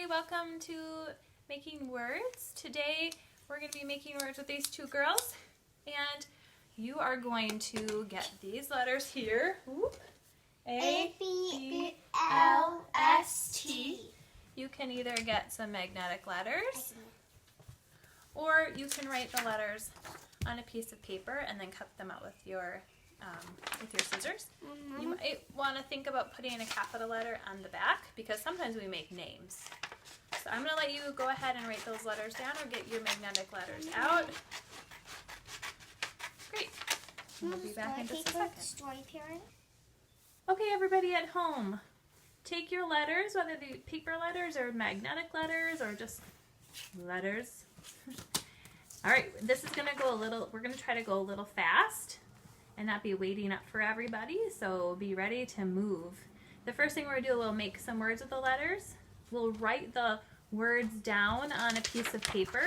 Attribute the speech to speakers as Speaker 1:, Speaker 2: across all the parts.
Speaker 1: Welcome to Making Words. Today we're going to be making words with these two girls, and you are going to get these letters here. A, B, L, S, T. You can either get some magnetic letters, or you can write the letters on a piece of paper and then cut them out with your scissors. You might want to think about putting a capital letter on the back because sometimes we make names. So I'm going to let you go ahead and write those letters down or get your magnetic letters out. Great. We'll be back in just a second.
Speaker 2: Story period.
Speaker 1: Okay, everybody at home, take your letters, whether they're paper letters or magnetic letters or just letters. All right, this is going to go we're going to try to go a little fast and not be waiting up for everybody, so be ready to move. The first thing we're going to do, we'll make some words with the letters. We'll write the words down on a piece of paper.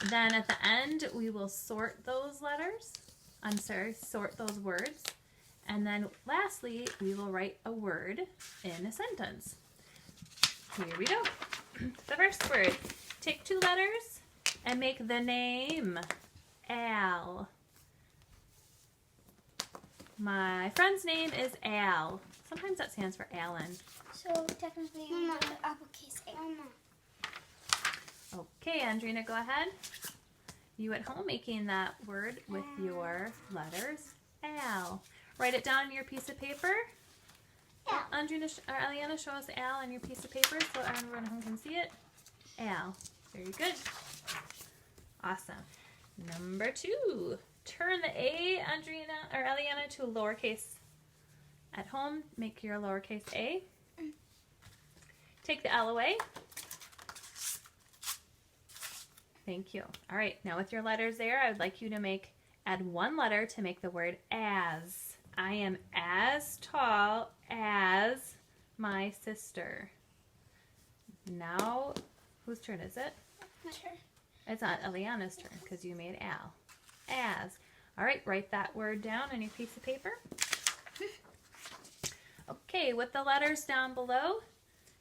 Speaker 1: Then at the end, we will sort those letters. Sort those words. And then lastly, we will write a word in a sentence. Here we go. The first word. Take two letters and make the name Al. My friend's name is Al. Sometimes that stands for Alan.
Speaker 2: So technically, you put the uppercase A.
Speaker 1: Okay, Andrina, go ahead. You at home making that word with your letters Al. Write it down on your piece of paper.
Speaker 2: Al.
Speaker 1: Andrina or Eliana, show us Al on your piece of paper so everyone at home can see it. Al. Very good. Awesome. Number 2. Turn the A, Andrina or Eliana, to lowercase. At home, make your lowercase a. Take the L away. Thank you. All right, now with your letters there, I would like you to add one letter to make the word as. I am as tall as my sister. Now, whose turn is it?
Speaker 2: My turn.
Speaker 1: It's not Eliana's turn because you made Al. As. All right, write that word down on your piece of paper. Okay, with the letters down below,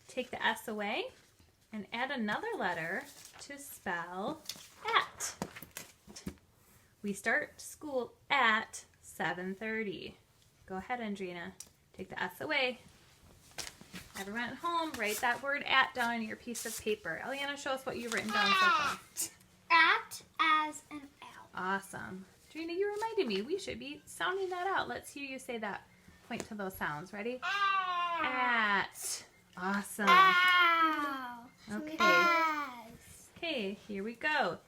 Speaker 1: take the S away and add another letter to spell at. We start school at 7:30. Go ahead, Andrina. Take the S away. Everyone at home, write that word at down on your piece of paper. Eliana, show us what you've written down so far.
Speaker 2: At, as, and L.
Speaker 1: Awesome. Andrina, you reminded me we should be sounding that out. Let's hear you say that. Point to those sounds. Ready? At. Awesome.
Speaker 2: Ow.
Speaker 1: Okay.
Speaker 2: As.
Speaker 1: Okay, here we go.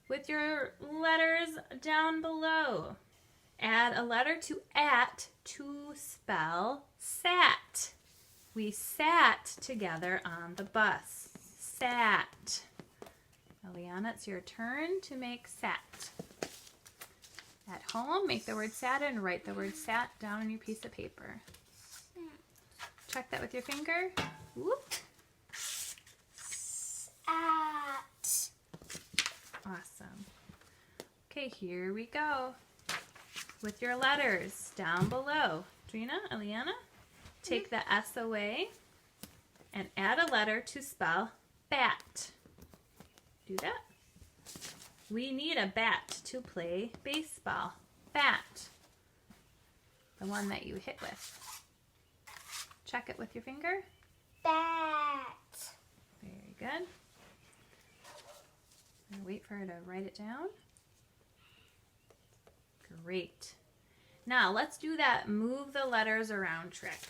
Speaker 1: With your letters down below, add a letter to at to spell sat. We sat together on the bus. Sat. Eliana, it's your turn to make sat. At home, make the word sat and write the word sat down on your piece of paper. Check that with your finger. Whoop.
Speaker 2: At.
Speaker 1: Awesome. Okay, here we go. With your letters down below. Drina, Eliana, take the S away and add a letter to spell bat. Do that. We need a bat to play baseball. Bat. The one that you hit with. Check it with your finger.
Speaker 2: Bat.
Speaker 1: Very good. And wait for her to write it down. Great. Now let's do that move the letters around trick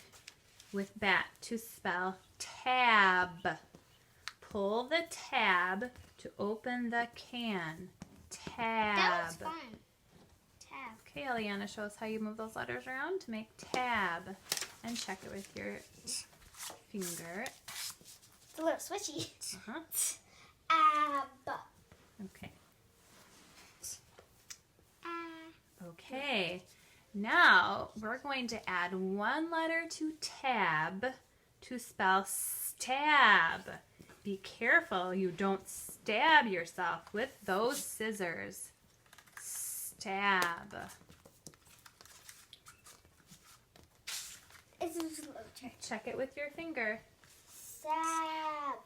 Speaker 1: with bat to spell tab. Pull the tab to open the can. Tab.
Speaker 2: That was fun. Tab.
Speaker 1: Okay, Eliana, show us how you move those letters around to make tab. And check it with your finger.
Speaker 2: It's a little switchy.
Speaker 1: Uh-huh.
Speaker 2: Ab.
Speaker 1: Okay. Okay. Now we're going to add one letter to tab to spell stab. Be careful you don't stab yourself with those scissors. Stab.
Speaker 2: It's a slow turn.
Speaker 1: Check it with your finger.
Speaker 2: Sab.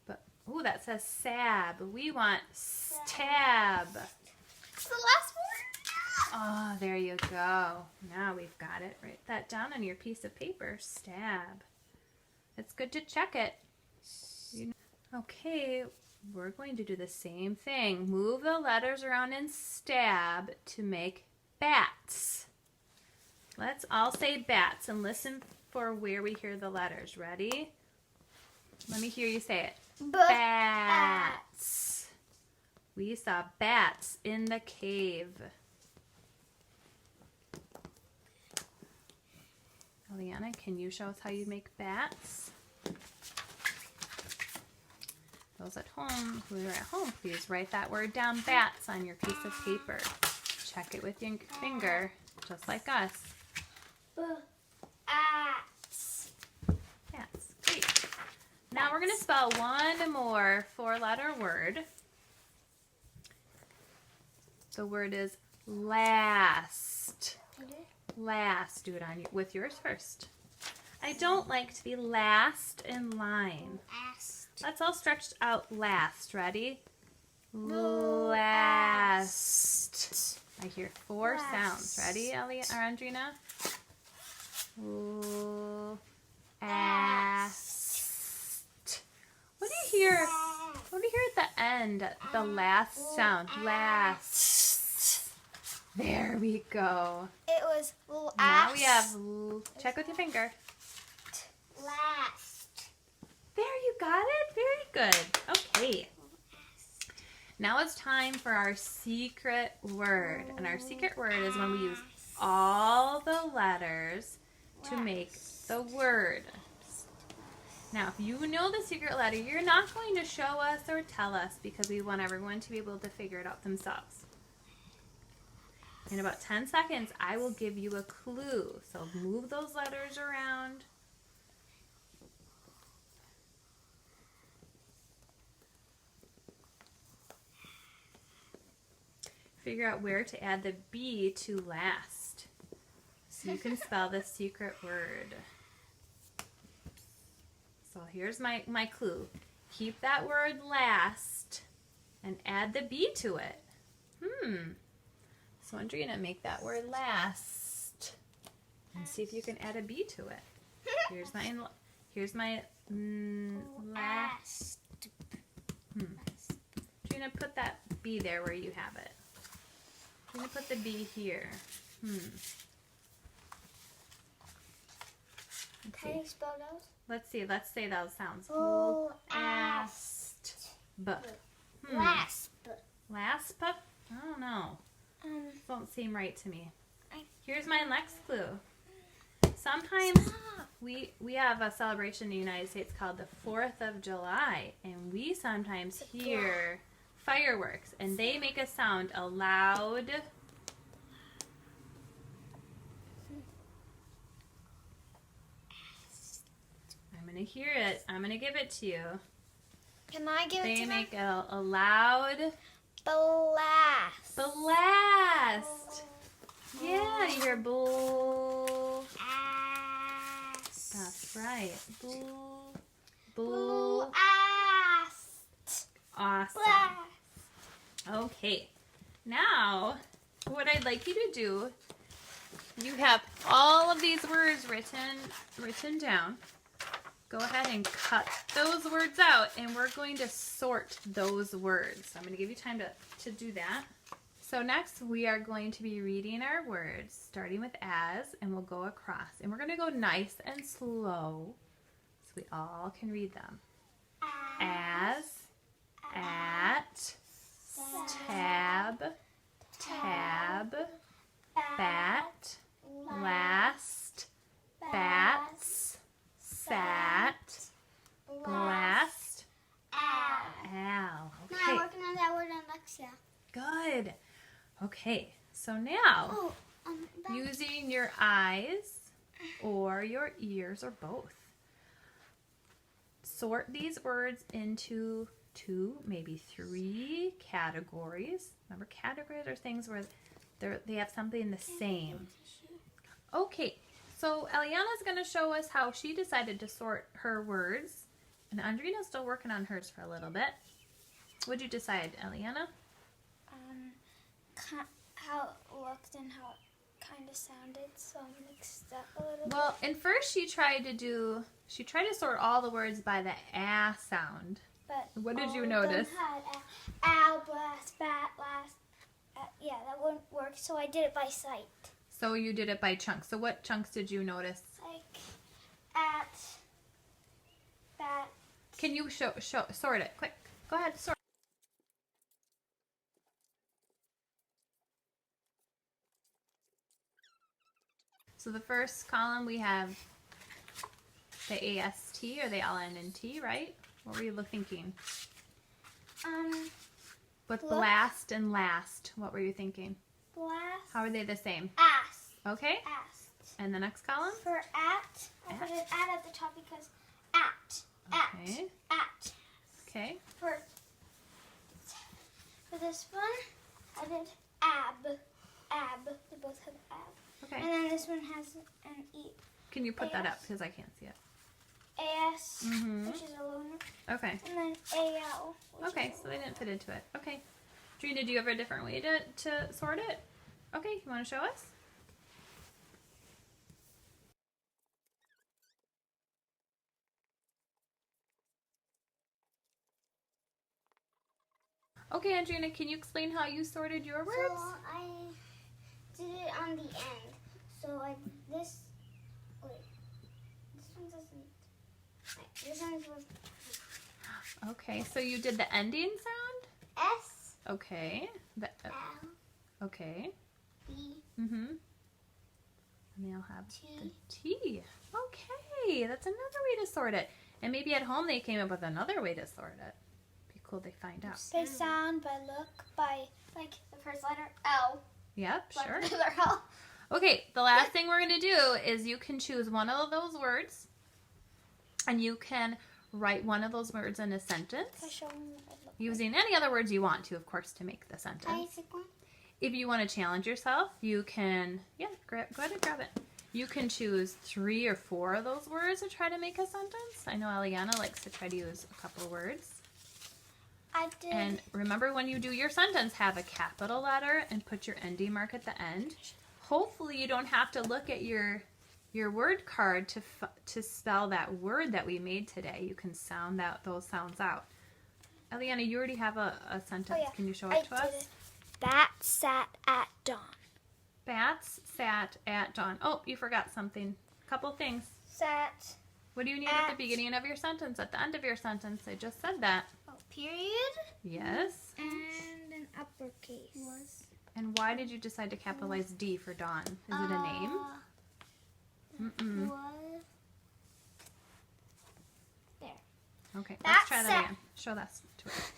Speaker 1: But ooh, that says sab. We want stab.
Speaker 2: It's the last one.
Speaker 1: Oh, there you go. Now we've got it. Write that down on your piece of paper. Stab. It's good to check it. Okay, we're going to do the same thing. Move the letters around in stab to make bats. Let's all say bats and listen for where we hear the letters. Ready? Let me hear you say it. Bats. We saw bats in the cave. Eliana, can you show us how you make bats? Those at home, who are at home, please write that word down, bats, on your piece of paper. Check it with your finger, just like us.
Speaker 2: Bats.
Speaker 1: Bats. Great. Now we're going to spell one more four-letter word. The word is last. Last. Do it on with yours first. I don't like to be last in line.
Speaker 2: Last.
Speaker 1: Let's all stretch out last. Ready? Last. I hear four sounds. Ready, Ellie or Andrina? Last. What do you hear? What do you hear at the end? The last sound. Last. There we go.
Speaker 2: It was last.
Speaker 1: Now we have, check with your finger.
Speaker 2: Last.
Speaker 1: There, you got it. Very good. Okay. Now it's time for our secret word. And our secret word is when we use all the letters to make the word. Now, if you know the secret letter, you're not going to show us or tell us because we want everyone to be able to figure it out themselves. In about 10 seconds, I will give you a clue. So move those letters around. Figure out where to add the B to last. So you can spell the secret word. So here's my clue. Keep that word last and add the B to it. So Andrina, make that word last and see if you can add a B to it. Here's my last. Andrina, put that B there where you have it. I'm going to put the B here.
Speaker 2: Can you spell those?
Speaker 1: Let's see. Let's say those sounds.
Speaker 2: Last.
Speaker 1: B.
Speaker 2: Last.
Speaker 1: Lasp? I don't know. Don't seem right to me. Here's my next clue. Sometimes we have a celebration in the United States called the 4th of July, and we sometimes hear fireworks, and they make a sound, a loud. I'm going to hear it. I'm going to give it to you.
Speaker 2: Can I give it to
Speaker 1: They
Speaker 2: them?
Speaker 1: make a loud
Speaker 2: Blast.
Speaker 1: blast. Yeah, you hear bull.
Speaker 2: Ass.
Speaker 1: That's right. Bull.
Speaker 2: Blast.
Speaker 1: Awesome.
Speaker 2: Blast.
Speaker 1: Okay. Now, what I'd like you to do, you have all of these words written down. Go ahead and cut those words out, and we're going to sort those words. I'm going to give you time to do that. So next, we are going to be reading our words, starting with as, and we'll go across. And we're going to go nice and slow so we all can read them. As, at, tab, tab, bat, last, bats, sat, blast,
Speaker 2: Ow.
Speaker 1: ow.
Speaker 2: Now I'm
Speaker 1: Okay,
Speaker 2: working on that word on Lexia.
Speaker 1: good. Okay, so now,
Speaker 2: Oh, that-
Speaker 1: using your eyes or your ears or both, sort these words into 2, maybe 3 categories. Remember, categories are things where they have something the same. Okay, so Eliana's going to show us how she decided to sort her words. And Andrina's still working on hers for a little bit. What'd you decide, Eliana?
Speaker 2: How it looked and how it kind of sounded, so I mixed up a little bit.
Speaker 1: Well, in first she tried to sort all the words by the ah sound.
Speaker 2: But
Speaker 1: What did you
Speaker 2: all of them
Speaker 1: notice?
Speaker 2: had ow, blast, bat, blast. Yeah, that wouldn't work, so I did it by sight.
Speaker 1: So you did it by chunks. So what chunks did you notice?
Speaker 2: Like at, bat.
Speaker 1: Can you sort it? Quick. Go ahead, sort. So the first column we have the AST, or they all end in T, right? What were you thinking? With blast and last, what were you thinking?
Speaker 2: Blast.
Speaker 1: How are they the same?
Speaker 2: Ass.
Speaker 1: Okay.
Speaker 2: Ass.
Speaker 1: And the next column?
Speaker 2: For at, I put an at the top because at.
Speaker 1: Okay.
Speaker 2: At.
Speaker 1: Okay.
Speaker 2: For this one, I did ab. Ab. They both have ab.
Speaker 1: Okay.
Speaker 2: And then this one has an E.
Speaker 1: Can you put that up because I can't see it?
Speaker 2: AS,
Speaker 1: Mhm.
Speaker 2: which is a loner.
Speaker 1: Okay.
Speaker 2: And then AL.
Speaker 1: Okay, so they didn't fit into it. Okay. Drina, do you have a different way to sort it? Okay, you want to show us? Okay, Andrina, can you explain how you sorted your words?
Speaker 2: So I did it on the end. So this one doesn't. This one's with
Speaker 1: Okay, so you did the ending sound?
Speaker 2: S,
Speaker 1: Okay.
Speaker 2: L,
Speaker 1: Okay.
Speaker 2: B,
Speaker 1: Mm-hmm. And they all have
Speaker 2: T.
Speaker 1: the T. Okay, that's another way to sort it. And maybe at home they came up with another way to sort it. Be cool they find out.
Speaker 2: They sound by look, by like the first letter L.
Speaker 1: Yep, sure.
Speaker 2: Like the letter L.
Speaker 1: Okay, the last thing we're going to do is you can choose one of those words and you can write one of those words in a sentence
Speaker 2: Can I show them what it looks
Speaker 1: using any other words you want to, of course, to make the sentence.
Speaker 2: like? Basic one.
Speaker 1: If you want to challenge yourself, you can, go ahead and grab it. You can choose 3 or 4 of those words to try to make a sentence. I know Eliana likes to try to use a couple of words.
Speaker 2: I did.
Speaker 1: And remember, when you do your sentence, have a capital letter and put your ending mark at the end. Hopefully you don't have to look at your word card to spell that word that we made today. You can sound those sounds out. Eliana, you already have a sentence.
Speaker 2: Oh, yeah.
Speaker 1: Can you show it to us?
Speaker 2: It. Bat sat at dawn.
Speaker 1: Bats sat at dawn. Oh, you forgot something. A couple things.
Speaker 2: Sat.
Speaker 1: What do you need at the beginning of your sentence? At the end of your sentence? I just said that.
Speaker 2: Oh, period.
Speaker 1: Yes.
Speaker 2: And an uppercase.
Speaker 3: Was.
Speaker 1: And why did you decide to capitalize D for dawn? Is it a name? Mm-mm.
Speaker 2: Was. There.
Speaker 1: Okay, let's
Speaker 2: Bats
Speaker 1: try that
Speaker 2: sat-
Speaker 1: again. Show that to us.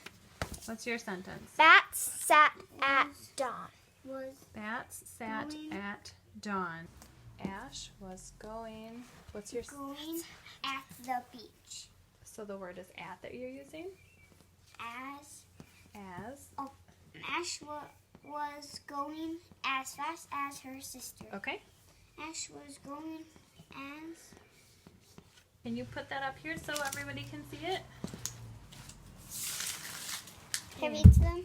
Speaker 1: What's your sentence?
Speaker 2: Bats sat at dawn.
Speaker 3: Was.
Speaker 1: Bats sat
Speaker 3: Going.
Speaker 1: at dawn. Ash was going. What's your...
Speaker 2: Going at the beach.
Speaker 1: So the word is at that you're using?
Speaker 2: As.
Speaker 1: As.
Speaker 2: Ash was going as fast as her sister.
Speaker 1: Okay.
Speaker 2: Ash was going as.
Speaker 1: Can you put that up here so everybody can see it?
Speaker 2: Can I read them?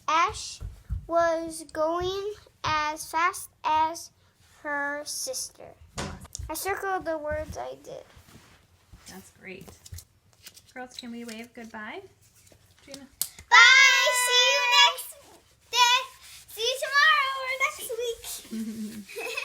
Speaker 2: Ash was going as fast as her sister. I circled the words I did.
Speaker 1: That's great. Girls, can we wave goodbye? Gina?
Speaker 2: Bye! See you next day. See you tomorrow or next week.